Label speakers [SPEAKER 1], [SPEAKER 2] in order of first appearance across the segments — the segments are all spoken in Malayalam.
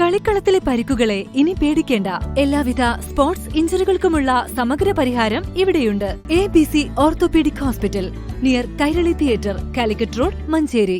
[SPEAKER 1] കളിക്കളത്തിലെ പരിക്കുകളെ ഇനി പേടിക്കേണ്ട. എല്ലാവിധ സ്പോർട്സ് ഇഞ്ചുറികൾക്കുമുള്ള സമഗ്ര പരിഹാരം ഇവിടെയുണ്ട്. ABC orthopaedic hospital, near Kairali theatre, Calicut road, Manjeri.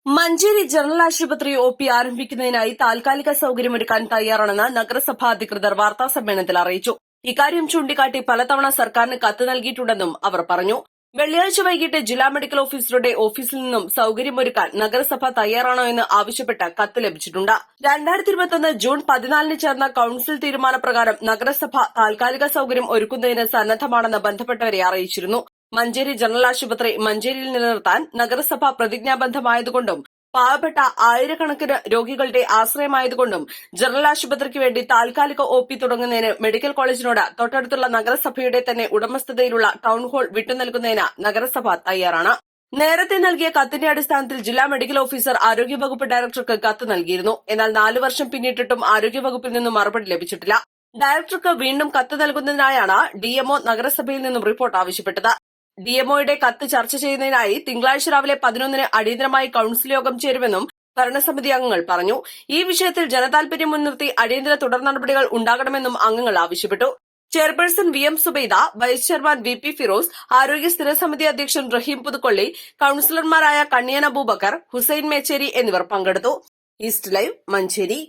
[SPEAKER 2] Manjeri general ആശുപത്രി OP ആരംഭിക്കുന്നതിനായി താൽക്കാലിക സൌകര്യമൊരുക്കാൻ തയ്യാറാണെന്ന് നഗരസഭാ അധികൃതർ വാർത്താസമ്മേളനത്തിൽ അറിയിച്ചു. ഇക്കാര്യം ചൂണ്ടിക്കാട്ടി പലതവണ സർക്കാരിന് കത്ത് നൽകിയിട്ടുണ്ടെന്നും അവർ പറഞ്ഞു. വെള്ളിയാഴ്ച വൈകിട്ട് ജില്ലാ മെഡിക്കൽ ഓഫീസറുടെ ഓഫീസിൽ നിന്നും സൌകര്യമൊരുക്കാൻ നഗരസഭ തയ്യാറാണോ എന്ന് ആവശ്യപ്പെട്ട് കത്ത് ലഭിച്ചിട്ടുണ്ട്. 2021 ജൂൺ 14 ചേർന്ന കൌൺസിൽ തീരുമാനപ്രകാരം നഗരസഭ താൽക്കാലിക സൌകര്യം ഒരുക്കുന്നതിന് സന്നദ്ധമാണെന്ന് ബന്ധപ്പെട്ടവരെ അറിയിച്ചിരുന്നു. മഞ്ചേരി ജനറൽ ആശുപത്രി മഞ്ചേരിയിൽ നിലനിർത്താൻ നഗരസഭ പ്രതിജ്ഞാബദ്ധമായതുകൊണ്ടും പാവപ്പെട്ട ആയിരക്കണക്കിന് രോഗികളുടെ ആശ്രയമായതുകൊണ്ടും ജനറൽ ആശുപത്രിക്ക് വേണ്ടി താൽക്കാലിക OP തുടങ്ങുന്നതിന് മെഡിക്കൽ കോളേജിനോട് തൊട്ടടുത്തുള്ള നഗരസഭയുടെ തന്നെ ഉടമസ്ഥതയിലുള്ള ടൌൺ ഹാൾ വിട്ടുനൽകുന്നതിന് നഗരസഭ തയ്യാറാണ്. നേരത്തെ നൽകിയ കത്തിന്റെ അടിസ്ഥാനത്തിൽ ജില്ലാ മെഡിക്കൽ ഓഫീസർ ആരോഗ്യവകുപ്പ് ഡയറക്ടർക്ക് കത്ത് നൽകിയിരുന്നു. എന്നാൽ 4 വർഷം പിന്നിട്ടിട്ടും ആരോഗ്യവകുപ്പിൽ നിന്നും മറുപടി ലഭിച്ചിട്ടില്ല. ഡയറക്ടർക്ക് വീണ്ടും കത്ത് നൽകുന്നതിനായാണ് DMO നഗരസഭയിൽ നിന്നും റിപ്പോർട്ട് ആവശ്യപ്പെട്ടത്. DMOയുടെ കത്ത് ചർച്ച ചെയ്യുന്നതിനായി തിങ്കളാഴ്ച രാവിലെ 11-ന് അടിയന്തരമായി കൌൺസിൽ യോഗം ചേരുമെന്നും ഭരണസമിതി അംഗങ്ങൾ പറഞ്ഞു. ഈ വിഷയത്തിൽ ജനതാൽപര്യം മുൻനിർത്തി അടിയന്തര തുടർ നടപടികൾ ഉണ്ടാകണമെന്നും അംഗങ്ങൾ ആവശ്യപ്പെട്ടു. Chairperson VM Zubaida, vice chairman VP Firoz, ആരോഗ്യ സ്ഥിരസമിതി അധ്യക്ഷൻ റഹീം പുതുക്കൊള്ളി, കൌൺസിലർമാരായ കണ്ണിയൻ അബൂബക്കർ, ഹുസൈൻ മേച്ചേരി എന്നിവർ പങ്കെടുത്തു. East live, Manjeri.